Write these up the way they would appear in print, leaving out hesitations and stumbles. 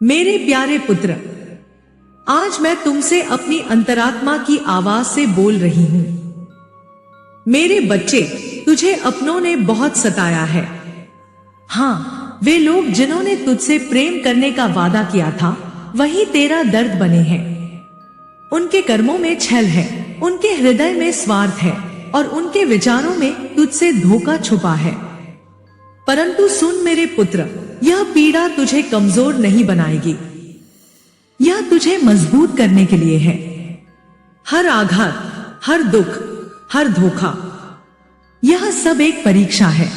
मेरे प्यारे पुत्र, आज मैं तुमसे अपनी अंतरात्मा की आवाज से बोल रही हूँ। मेरे बच्चे, तुझे अपनों ने बहुत सताया है। हाँ, वे लोग जिन्होंने तुझसे प्रेम करने का वादा किया था, वही तेरा दर्द बने हैं। उनके कर्मों में छल है, उनके हृदय में स्वार्थ है और उनके विचारों में तुझसे धोखा छुपा है। परंतु सुन मेरे पुत्र, यह पीड़ा तुझे कमजोर नहीं बनाएगी, यह तुझे मजबूत करने के लिए है। हर आघात, हर दुख, हर धोखा, यह सब एक परीक्षा है।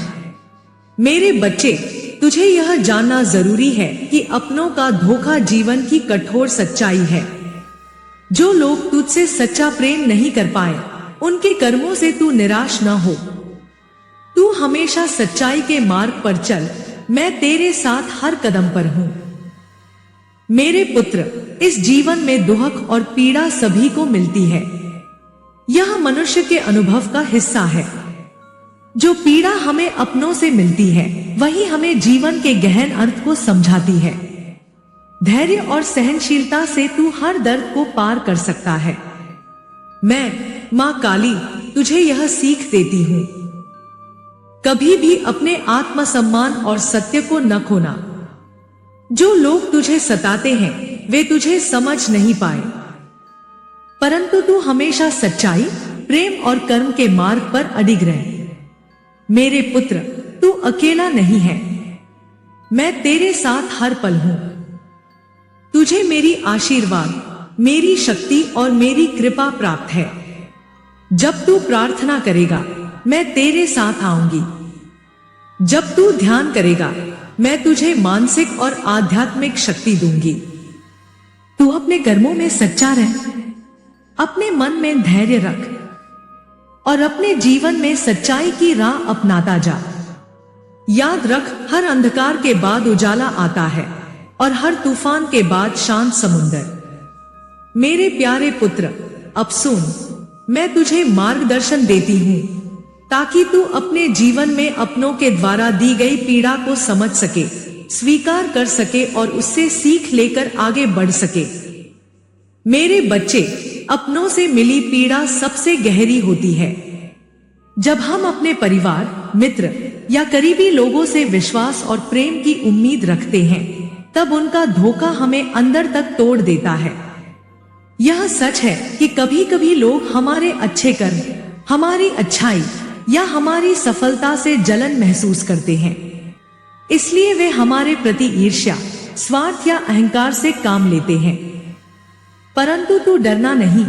मेरे बच्चे, तुझे यह जानना जरूरी है कि अपनों का धोखा जीवन की कठोर सच्चाई है। जो लोग तुझसे सच्चा प्रेम नहीं कर पाए, उनके कर्मों से तू निराश न हो। तू हमेशा सच्चाई के मार्ग पर चल, मैं तेरे साथ हर कदम पर हूं। मेरे पुत्र, इस जीवन में दुख और पीड़ा सभी को मिलती है। यह मनुष्य के अनुभव का हिस्सा है। जो पीड़ा हमें अपनों से मिलती है, वही हमें जीवन के गहन अर्थ को समझाती है। धैर्य और सहनशीलता से तू हर दर्द को पार कर सकता है। मैं, मां काली, तुझे यह सीख देती हूं। कभी भी अपने आत्मसम्मान और सत्य को न खोना। जो लोग तुझे सताते हैं, वे तुझे समझ नहीं पाए, परंतु तू हमेशा सच्चाई, प्रेम और कर्म के मार्ग पर अडिग रह। मेरे पुत्र, तू अकेला नहीं है। मैं तेरे साथ हर पल हूं। तुझे मेरी आशीर्वाद, मेरी शक्ति और मेरी कृपा प्राप्त है। जब तू प्रार्थना करेगा, मैं तेरे साथ आऊंगी। जब तू ध्यान करेगा, मैं तुझे मानसिक और आध्यात्मिक शक्ति दूंगी। तू अपने कर्मों में सच्चा रह, अपने मन में धैर्य रख और अपने जीवन में सच्चाई की राह अपनाता जा। याद रख, हर अंधकार के बाद उजाला आता है और हर तूफान के बाद शांत समुंदर। मेरे प्यारे पुत्र, अब सुन, मैं तुझे मार्गदर्शन देती हूँ ताकि तू अपने जीवन में अपनों के द्वारा दी गई पीड़ा को समझ सके, स्वीकार कर सके और उससे सीख लेकर आगे बढ़ सके। मेरे बच्चे, अपनों से मिली पीड़ा सबसे गहरी होती है। जब हम अपने परिवार, मित्र या करीबी लोगों से विश्वास और प्रेम की उम्मीद रखते हैं, तब उनका धोखा हमें अंदर तक तोड़ देता है। यह सच है कि कभी कभी लोग हमारे अच्छे कर्म, हमारी अच्छाई या हमारी सफलता से जलन महसूस करते हैं। इसलिए वे हमारे प्रति ईर्ष्या, स्वार्थ या अहंकार से काम लेते हैं। परंतु तू डरना नहीं।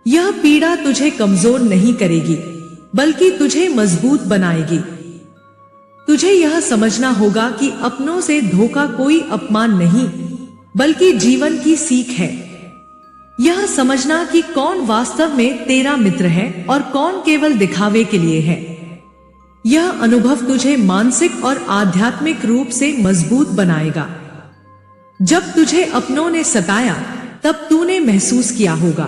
यह पीड़ा तुझे कमजोर नहीं करेगी, बल्कि तुझे मजबूत बनाएगी। तुझे यह समझना होगा कि अपनों से धोखा कोई अपमान नहीं, बल्कि जीवन की सीख है। यह समझना कि कौन वास्तव में तेरा मित्र है और कौन केवल दिखावे के लिए है। यह अनुभव तुझे मानसिक और आध्यात्मिक रूप से मजबूत बनाएगा। जब तुझे अपनों ने सताया, तब तूने महसूस किया होगा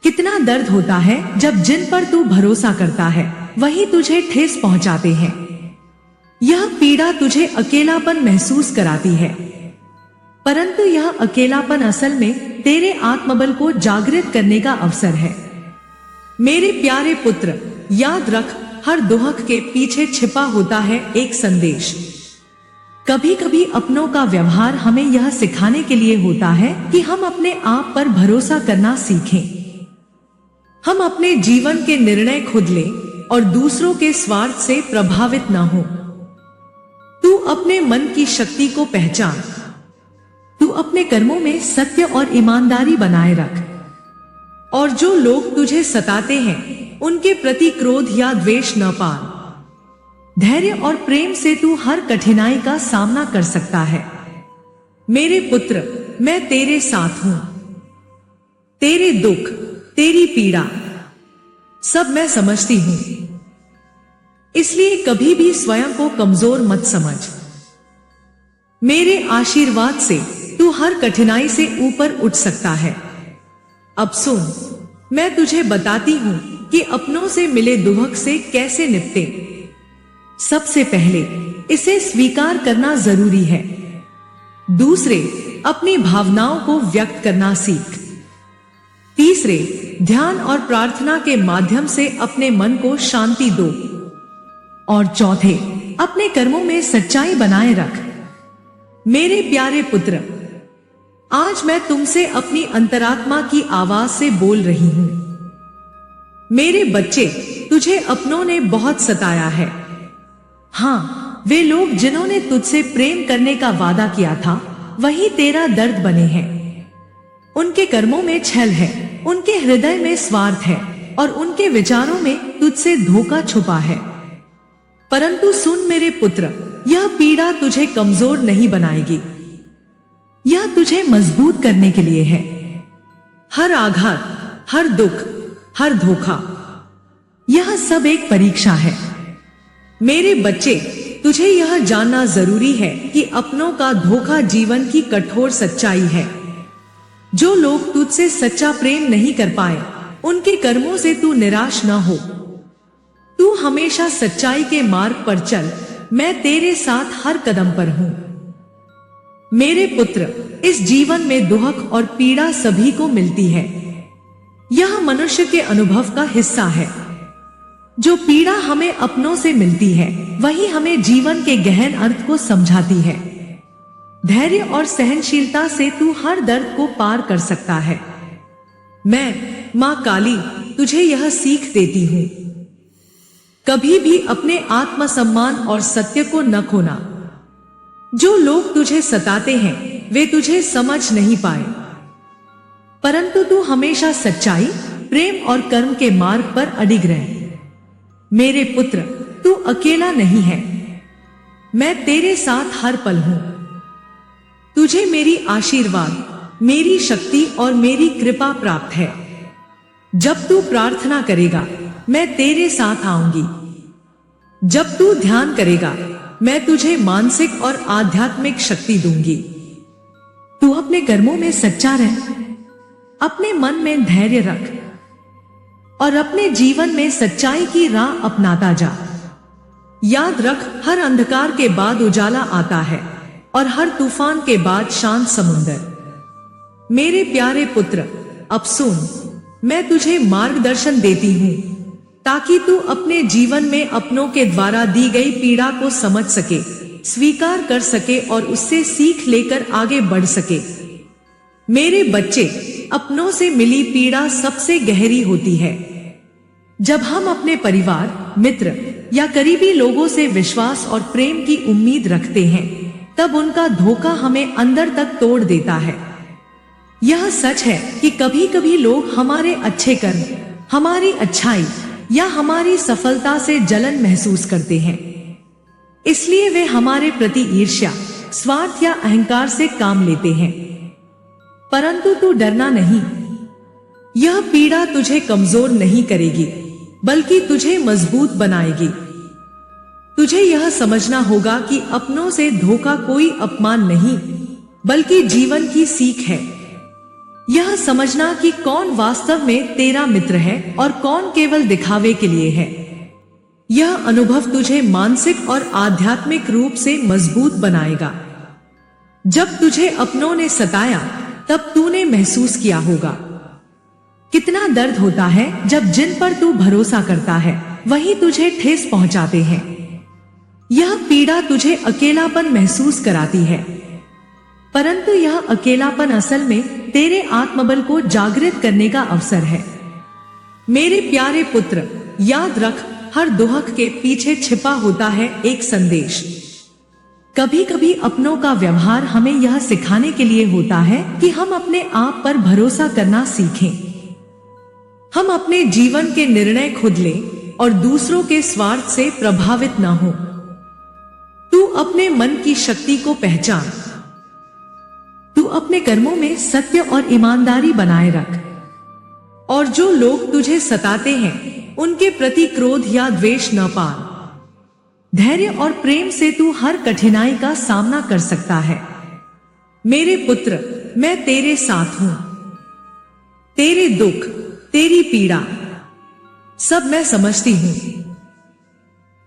कितना दर्द होता है जब जिन पर तू भरोसा करता है, वही तुझे ठेस पहुंचाते हैं। यह पीड़ा तुझे अकेलापन महसूस कराती है, परंतु यह अकेलापन असल में तेरे आत्मबल को जागृत करने का अवसर है। मेरे प्यारे पुत्र, याद रख, हर दुख के पीछे छिपा होता है एक संदेश। कभी कभी अपनों का व्यवहार हमें यह सिखाने के लिए होता है कि हम अपने आप पर भरोसा करना सीखें। हम अपने जीवन के निर्णय खुद लें और दूसरों के स्वार्थ से प्रभावित न हो। तू अपने मन की शक्ति को पहचान। तू अपने कर्मों में सत्य और ईमानदारी बनाए रख। और जो लोग तुझे सताते हैं, उनके प्रति क्रोध या द्वेष न पाल। धैर्य और प्रेम से तू हर कठिनाई का सामना कर सकता है। मेरे पुत्र, मैं तेरे साथ हूं। तेरे दुख, तेरी पीड़ा, सब मैं समझती हूं। इसलिए कभी भी स्वयं को कमजोर मत समझ। मेरे आशीर्वाद से तू हर कठिनाई से ऊपर उठ सकता है। अब सुन, मैं तुझे बताती हूं कि अपनों से मिले दुख से कैसे निपटे। सबसे पहले इसे स्वीकार करना जरूरी है। दूसरे, अपनी भावनाओं को व्यक्त करना सीख। तीसरे, ध्यान और प्रार्थना के माध्यम से अपने मन को शांति दो। और चौथे, अपने कर्मों में सच्चाई बनाए रख। मेरे प्यारे पुत्र, आज मैं तुमसे अपनी अंतरात्मा की आवाज से बोल रही हूं। मेरे बच्चे, तुझे अपनों ने बहुत सताया है। हाँ, वे लोग जिन्होंने तुझसे प्रेम करने का वादा किया था, वही तेरा दर्द बने हैं। उनके कर्मों में छल है, उनके हृदय में स्वार्थ है और उनके विचारों में तुझसे धोखा छुपा है। परंतु सुन मेरे पुत्र, यह पीड़ा तुझे कमजोर नहीं बनाएगी, यह तुझे मजबूत करने के लिए है। हर आघात, हर दुख, हर धोखा, यह सब एक परीक्षा है। मेरे बच्चे, तुझे यह जानना जरूरी है कि अपनों का धोखा जीवन की कठोर सच्चाई है। जो लोग तुझसे सच्चा प्रेम नहीं कर पाए, उनके कर्मों से तू निराश न हो। तू हमेशा सच्चाई के मार्ग पर चल, मैं तेरे साथ हर कदम पर हूं। मेरे पुत्र, इस जीवन में दुख और पीड़ा सभी को मिलती है। यह मनुष्य के अनुभव का हिस्सा है। जो पीड़ा हमें अपनों से मिलती है, वही हमें जीवन के गहन अर्थ को समझाती है। धैर्य और सहनशीलता से तू हर दर्द को पार कर सकता है। मैं, मां काली, तुझे यह सीख देती हूं। कभी भी अपने आत्मसम्मान और सत्य को न खोना। जो लोग तुझे सताते हैं, वे तुझे समझ नहीं पाए, परंतु तू हमेशा सच्चाई, प्रेम और कर्म के मार्ग पर अडिग रह। मेरे पुत्र, तू अकेला नहीं है। मैं तेरे साथ हर पल हूं। तुझे मेरी आशीर्वाद, मेरी शक्ति और मेरी कृपा प्राप्त है। जब तू प्रार्थना करेगा, मैं तेरे साथ आऊंगी। जब तू ध्यान करेगा, मैं तुझे मानसिक और आध्यात्मिक शक्ति दूंगी। तू अपने कर्मों में सच्चा रह, अपने मन में धैर्य रख और अपने जीवन में सच्चाई की राह अपनाता जा। याद रख, हर अंधकार के बाद उजाला आता है और हर तूफान के बाद शांत समुंदर। मेरे प्यारे पुत्र, अब सुन, मैं तुझे मार्गदर्शन देती हूं ताकि तू अपने जीवन में अपनों के द्वारा दी गई पीड़ा को समझ सके, स्वीकार कर सके और उससे सीख लेकर आगे बढ़ सके। मेरे बच्चे, अपनों से मिली पीड़ा सबसे गहरी होती है। जब हम अपने परिवार, मित्र या करीबी लोगों से विश्वास और प्रेम की उम्मीद रखते हैं, तब उनका धोखा हमें अंदर तक तोड़ देता है। यह सच है कि कभी कभी लोग हमारे अच्छे कर्म, हमारी अच्छाई या हमारी सफलता से जलन महसूस करते हैं। इसलिए वे हमारे प्रति ईर्ष्या, स्वार्थ या अहंकार से काम लेते हैं। परंतु तू डरना नहीं। यह पीड़ा तुझे कमजोर नहीं करेगी, बल्कि तुझे मजबूत बनाएगी। तुझे यह समझना होगा कि अपनों से धोखा कोई अपमान नहीं, बल्कि जीवन की सीख है। यह समझना कि कौन वास्तव में तेरा मित्र है और कौन केवल दिखावे के लिए है। यह अनुभव तुझे मानसिक और आध्यात्मिक रूप से मजबूत बनाएगा। जब तुझे अपनों ने सताया, तब तूने महसूस किया होगा कितना दर्द होता है जब जिन पर तू भरोसा करता है, वही तुझे ठेस पहुंचाते हैं। यह पीड़ा तुझे अकेलापन महसूस कराती है, परंतु यह अकेलापन असल में तेरे आत्मबल को जागृत करने का अवसर है। मेरे प्यारे पुत्र, याद रख, हर दुख के पीछे छिपा होता है एक संदेश। कभी कभी अपनों का व्यवहार हमें यह सिखाने के लिए होता है कि हम अपने आप पर भरोसा करना सीखें। हम अपने जीवन के निर्णय खुद लें और दूसरों के स्वार्थ से प्रभावित न हो। तू अपने मन की शक्ति को पहचान। तू अपने कर्मों में सत्य और ईमानदारी बनाए रख। और जो लोग तुझे सताते हैं, उनके प्रति क्रोध या द्वेष न पाल। धैर्य और प्रेम से तू हर कठिनाई का सामना कर सकता है। मेरे पुत्र, मैं तेरे साथ हूं। तेरे दुख, तेरी पीड़ा सब मैं समझती हूं।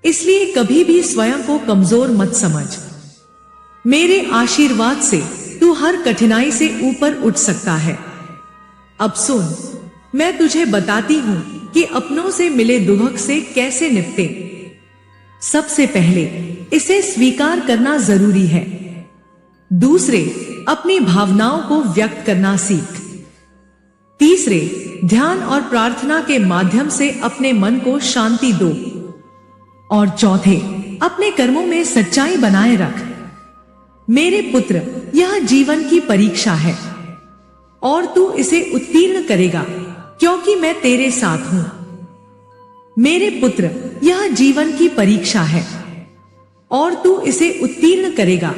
इसलिए कभी भी स्वयं को कमजोर मत समझ। मेरे आशीर्वाद से तू हर कठिनाई से ऊपर उठ सकता है। अब सुन, मैं तुझे बताती हूँ कि अपनों से मिले दुख से कैसे निपटे। सबसे पहले इसे स्वीकार करना जरूरी है। दूसरे, अपनी भावनाओं को व्यक्त करना सीख। तीसरे, ध्यान और प्रार्थना के माध्यम से अपने मन को शांति दो। और चौथे, अपने कर्मों में सच्चाई बनाए रख। मेरे पुत्र, यह जीवन की परीक्षा है और तू इसे उत्तीर्ण करेगा, क्योंकि मैं तेरे साथ हूं। मेरे पुत्र, यह जीवन की परीक्षा है और तू इसे उत्तीर्ण करेगा,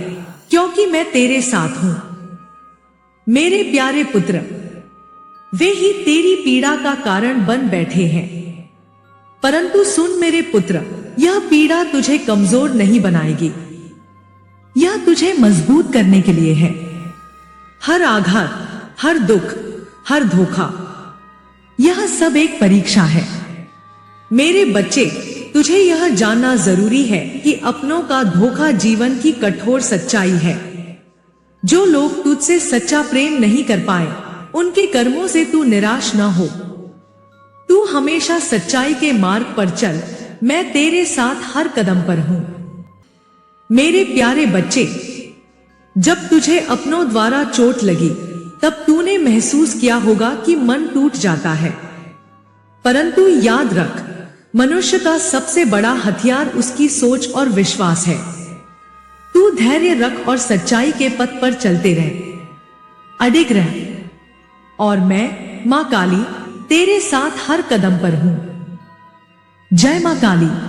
क्योंकि मैं तेरे साथ हूं। मेरे प्यारे पुत्र, वे ही तेरी पीड़ा का कारण बन बैठे हैं, परंतु सुन मेरे पुत्र, यह पीड़ा तुझे कमजोर नहीं बनाएगी, यह तुझे मजबूत करने के लिए है। हर आघात, हर दुख, हर धोखा, यह सब एक परीक्षा है। मेरे बच्चे, तुझे यह जानना जरूरी है कि अपनों का धोखा जीवन की कठोर सच्चाई है। जो लोग तुझसे सच्चा प्रेम नहीं कर पाए, उनके कर्मों से तू निराश न हो। तू हमेशा सच्चाई के मार्ग पर चल, मैं तेरे साथ हर कदम पर हूं। मेरे प्यारे बच्चे, जब तुझे अपनों द्वारा चोट लगी, तब तूने महसूस किया होगा कि मन टूट जाता है, परंतु याद रख, मनुष्य का सबसे बड़ा हथियार उसकी सोच और विश्वास है। तू धैर्य रख और सच्चाई के पथ पर चलते रह, अडिग रह, और मैं, मां काली, तेरे साथ हर कदम पर हूं। जय मां काली।